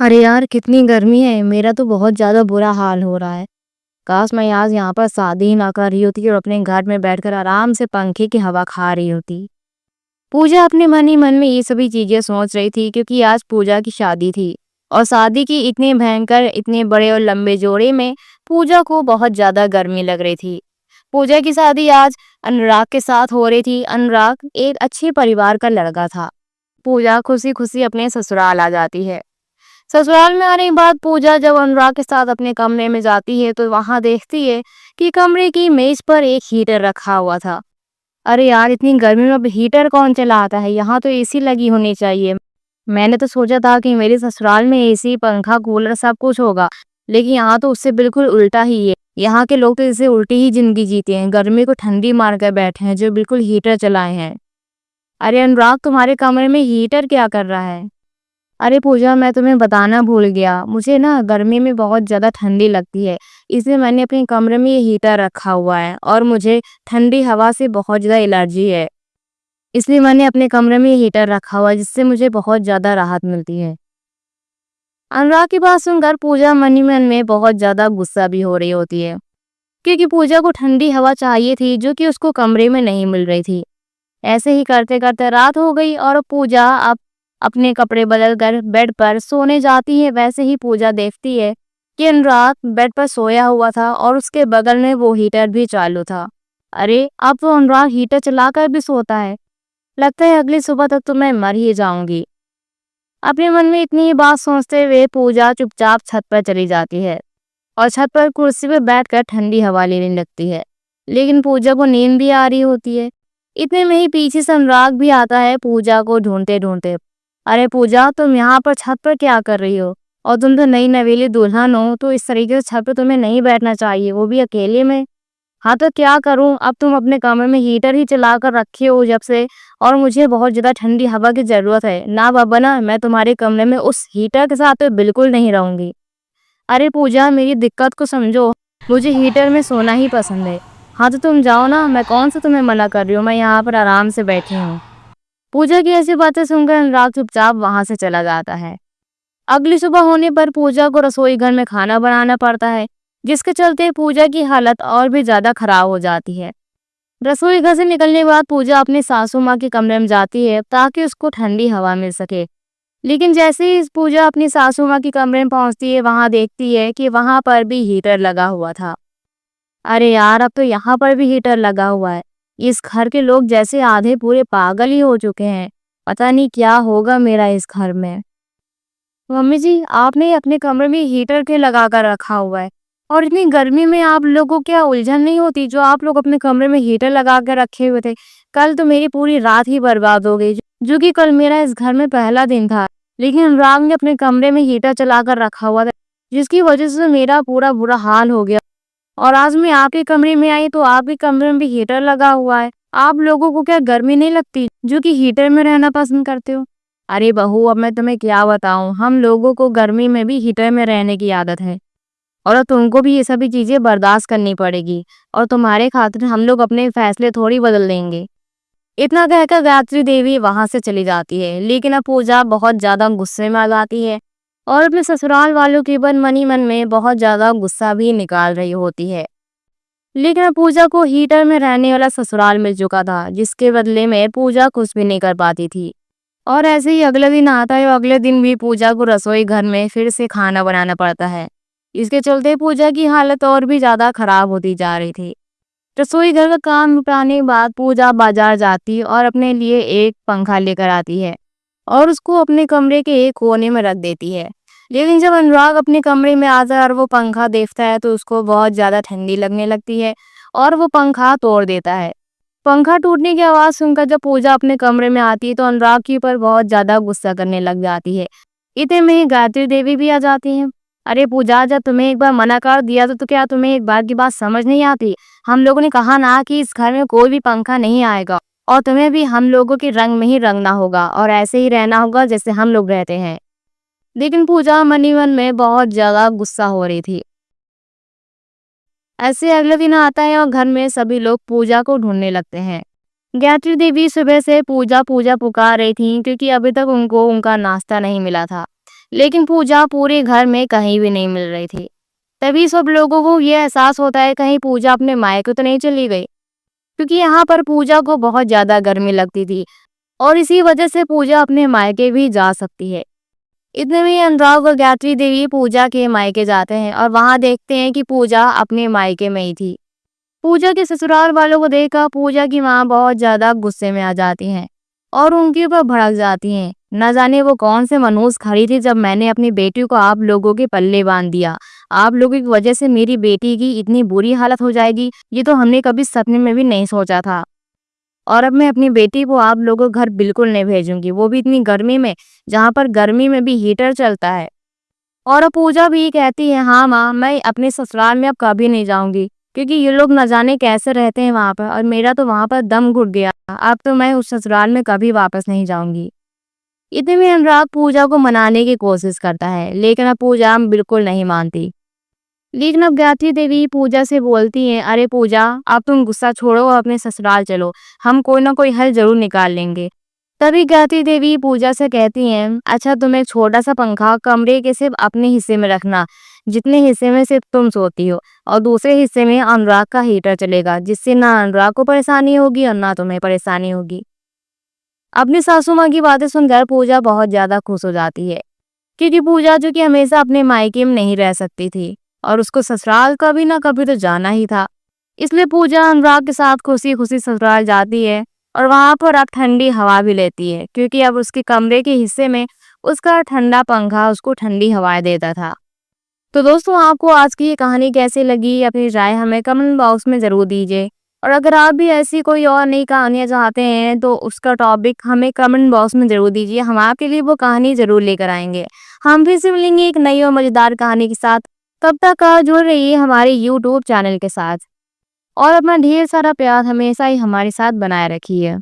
अरे यार, कितनी गर्मी है। मेरा तो बहुत ज़्यादा बुरा हाल हो रहा है। काश मैं आज यहाँ पर शादी ही ना कर रही होती और अपने घर में बैठकर आराम से पंखे की हवा खा रही होती। पूजा अपने मन ही मन में ये सभी चीज़ें सोच रही थी क्योंकि आज पूजा की शादी थी और शादी की इतने भयंकर, इतने बड़े और लंबे जोड़े में पूजा को बहुत ज़्यादा गर्मी लग रही थी। पूजा की शादी आज अनुराग के साथ हो रही थी। अनुराग एक अच्छे परिवार का लड़का था। पूजा खुशी-खुशी अपने ससुराल आ जाती है। ससुराल में आने के बाद पूजा जब अनुराग के साथ अपने कमरे में जाती है तो वहां देखती है कि कमरे की मेज पर एक हीटर रखा हुआ था। अरे यार, इतनी गर्मी में अब हीटर कौन चलाता है? यहाँ तो एसी लगी होनी चाहिए। मैंने तो सोचा था कि मेरे ससुराल में एसी, पंखा, कूलर सब कुछ होगा, लेकिन यहाँ तो उससे बिल्कुल उल्टा ही है। यहाँ के लोग तो इसे उल्टी ही जिंदगी जीते हैं, गर्मी को ठंडी मार कर बैठे हैं, जो बिल्कुल हीटर चलाए हैं। अरे अनुराग, तुम्हारे कमरे में हीटर क्या कर रहा है? अरे पूजा, मैं तुम्हें बताना भूल गया। मुझे ना गर्मी में बहुत ज़्यादा ठंडी लगती है, इसलिए मैंने अपने कमरे में ये हीटर रखा हुआ है और मुझे ठंडी हवा से बहुत ज़्यादा एलर्जी है। इसलिए मैंने अपने कमरे में ये हीटर रखा हुआ है, जिससे मुझे बहुत ज़्यादा राहत मिलती है। अनुराग की बात सुनकर पूजा मन ही मन में बहुत ज़्यादा गुस्सा भी हो रही होती है, क्योंकि पूजा को ठंडी हवा चाहिए थी, जो कि उसको कमरे में नहीं मिल रही थी। ऐसे ही करते-करते रात हो गई और पूजा अब अपने कपड़े बदल कर बेड पर सोने जाती है। वैसे ही पूजा देखती है कि अनुराग बेड पर सोया हुआ था और उसके बगल में वो हीटर भी चालू था। अरे, अब तो अनुराग हीटर चलाकर भी सोता है। लगता है अगली सुबह तक तो मैं मर ही जाऊंगी। अपने मन में इतनी ही बात सोचते हुए पूजा चुपचाप छत पर चली जाती है और छत पर कुर्सी पर बैठकर ठंडी हवा लेने लगती है। लेकिन पूजा को नींद भी आ रही होती है। इतने में ही पीछे से अनुराग भी आता है पूजा को ढूंढते ढूंढते। अरे पूजा, तुम यहाँ पर छत पर क्या कर रही हो? और तुम तो नई नवेली दुल्हन हो, तो इस तरीके से छत पर तुम्हें नहीं बैठना चाहिए, वो भी अकेले में। हाँ तो क्या करूँ, अब तुम अपने कमरे में हीटर ही चला कर रखे हो जब से, और मुझे बहुत ज़्यादा ठंडी हवा की ज़रूरत है ना बाबा ना। मैं तुम्हारे कमरे में उस हीटर के साथ तो बिल्कुल नहीं रहूंगी। अरे पूजा, मेरी दिक्कत को समझो। मुझे हीटर में सोना ही पसंद है। हाँ तो तुम जाओ ना, मैं कौन सा तुम्हें मना कर रही हूँ, मैं यहाँ पर आराम से बैठी हूँ। पूजा की ऐसी बातें सुनकर अनुराग चुपचाप वहां से चला जाता है। अगली सुबह होने पर पूजा को रसोई घर में खाना बनाना पड़ता है, जिसके चलते पूजा की हालत और भी ज्यादा खराब हो जाती है। रसोई घर से निकलने के बाद पूजा अपनी सासू माँ के कमरे में जाती है ताकि उसको ठंडी हवा मिल सके। लेकिन जैसे ही पूजा अपनी सासू माँ के कमरे में पहुंचती है, वहां देखती है कि वहां पर भी हीटर लगा हुआ था। अरे यार, अब तो यहाँ पर भी हीटर लगा हुआ है। इस घर के लोग जैसे आधे पूरे पागल ही हो चुके हैं। पता नहीं क्या होगा मेरा इस घर में। मम्मी जी, आपने अपने कमरे में हीटर क्यों लगा कर रखा हुआ है? और इतनी गर्मी में आप लोगों को क्या उलझन नहीं होती जो आप लोग अपने कमरे में हीटर लगा कर रखे हुए थे? कल तो मेरी पूरी रात ही बर्बाद हो गई, जो कि कल मेरा इस घर में पहला दिन था। लेकिन अनुराग ने अपने कमरे में हीटर चला कर रखा हुआ था, जिसकी वजह से मेरा पूरा बुरा हाल हो गया। और आज मैं आपके कमरे में आई तो आपके कमरे में भी हीटर लगा हुआ है। आप लोगों को क्या गर्मी नहीं लगती जो कि हीटर में रहना पसंद करते हो? अरे बहू, अब मैं तुम्हें क्या बताऊं, हम लोगों को गर्मी में भी हीटर में रहने की आदत है और अब तुमको भी ये सभी चीजें बर्दाश्त करनी पड़ेगी। और तुम्हारे खातिर हम लोग अपने फैसले थोड़ी बदल देंगे। इतना कहकर गायत्री देवी वहां से चली जाती है। लेकिन अब पूजा बहुत ज्यादा गुस्से में आ जाती है और अपने ससुराल वालों के ऊपर मन ही मन में बहुत ज्यादा गुस्सा भी निकाल रही होती है। लेकिन अब पूजा को हीटर में रहने वाला ससुराल मिल चुका था, जिसके बदले में पूजा कुछ भी नहीं कर पाती थी। और ऐसे ही अगले दिन आता है और अगले दिन भी पूजा को रसोई घर में फिर से खाना बनाना पड़ता है। इसके चलते पूजा की हालत और भी ज्यादा खराब होती जा रही थी। रसोई घर का काम निपटाने के बाद पूजा बाजार जाती और अपने लिए एक पंखा लेकर आती है और उसको अपने कमरे के एक कोने में रख देती है। लेकिन जब अनुराग अपने कमरे में आता है और वो पंखा देखता है तो उसको बहुत ज्यादा ठंडी लगने लगती है और वो पंखा तोड़ देता है। पंखा टूटने की आवाज सुनकर जब पूजा अपने कमरे में आती है तो अनुराग के ऊपर बहुत ज्यादा गुस्सा करने लग जाती है। इतने में ही गायत्री देवी भी आ जाती हैं। अरे पूजा, जब तुम्हें एक बार मना कर दिया तो क्या तुम्हें एक बार की बात समझ नहीं आती? हम लोगों ने कहा ना कि इस घर में कोई भी पंखा नहीं आएगा और तुम्हें भी हम लोगों के रंग में ही रंगना होगा और ऐसे ही रहना होगा जैसे हम लोग रहते हैं। लेकिन पूजा मन ही मन में बहुत ज्यादा गुस्सा हो रही थी। ऐसे अगले दिन आता है और घर में सभी लोग पूजा को ढूंढने लगते हैं। गायत्री देवी सुबह से पूजा पूजा पुकार रही थी क्योंकि अभी तक उनको उनका नाश्ता नहीं मिला था। लेकिन पूजा पूरे घर में कहीं भी नहीं मिल रही थी। तभी सब लोगों को ये एहसास होता है कहीं पूजा अपने मायके तो नहीं चली गई, क्योंकि यहाँ पर पूजा को बहुत ज़्यादा गर्मी लगती थी और इसी वजह से पूजा अपने मायके भी जा सकती है। इतने में अनुराग और गायत्री देवी पूजा के मायके जाते हैं और वहां देखते हैं कि पूजा अपने मायके में ही थी। पूजा के ससुराल वालों को देखकर पूजा की माँ बहुत ज्यादा गुस्से में आ जाती हैं और उनके ऊपर भड़क जाती हैं। न जाने वो कौन से मनहूस खड़ी थी जब मैंने अपनी बेटी को आप लोगों के पल्ले बांध दिया। आप लोगों की वजह से मेरी बेटी की इतनी बुरी हालत हो जाएगी, ये तो हमने कभी सपने में भी नहीं सोचा था। और अब मैं अपनी बेटी को आप लोगों के घर बिल्कुल नहीं भेजूंगी, वो भी इतनी गर्मी में, जहाँ पर गर्मी में भी हीटर चलता है। और अब पूजा भी कहती है, हाँ माँ, मैं अपने ससुराल में अब कभी नहीं जाऊंगी, क्योंकि ये लोग न जाने कैसे रहते हैं वहां पर और मेरा तो वहां पर दम घुट गया। अब तो मैं उस ससुराल में कभी वापस नहीं जाऊंगी। इतने में अनुराग पूजा को मनाने की कोशिश करता है, लेकिन अब पूजा बिल्कुल नहीं मानती। लेकिन अब गायत्री देवी पूजा से बोलती हैं, अरे पूजा, अब तुम गुस्सा छोड़ो और अपने ससुराल चलो, हम कोई ना कोई हल जरूर निकाल लेंगे। तभी गायत्री देवी पूजा से कहती हैं, अच्छा तुम एक छोटा सा पंखा कमरे के सिर्फ अपने हिस्से में रखना, जितने हिस्से में सिर्फ तुम सोती हो, और दूसरे हिस्से में अनुराग का हीटर चलेगा, जिससे ना अनुराग को परेशानी होगी और ना तुम्हें परेशानी होगी। अपनी सासू माँ की बातें सुनकर पूजा बहुत ज्यादा खुश हो जाती है, क्योंकि पूजा जो कि हमेशा अपने मायके में नहीं रह सकती थी और उसको ससुराल कभी ना कभी तो जाना ही था। इसलिए पूजा अनुराग के साथ खुशी खुशी ससुराल जाती है और वहां पर अब ठंडी हवा भी लेती है, क्योंकि अब उसके कमरे के हिस्से में उसका ठंडा पंखा उसको ठंडी हवाएं देता था। तो दोस्तों, आपको आज की ये कहानी कैसी लगी, अपनी राय हमें कमेंट बॉक्स में ज़रूर दीजिए। और अगर आप भी ऐसी कोई और नई कहानियाँ चाहते हैं तो उसका टॉपिक हमें कमेंट बॉक्स में ज़रूर दीजिए, हम आपके लिए वो कहानी ज़रूर लेकर आएंगे। हम फिर से मिलेंगे एक नई और मज़ेदार कहानी के साथ। तब तक आप जुड़ रहिए हमारे यूट्यूब चैनल के साथ और अपना ढेर सारा प्यार हमेशा ही हमारे साथ बनाए रखिए।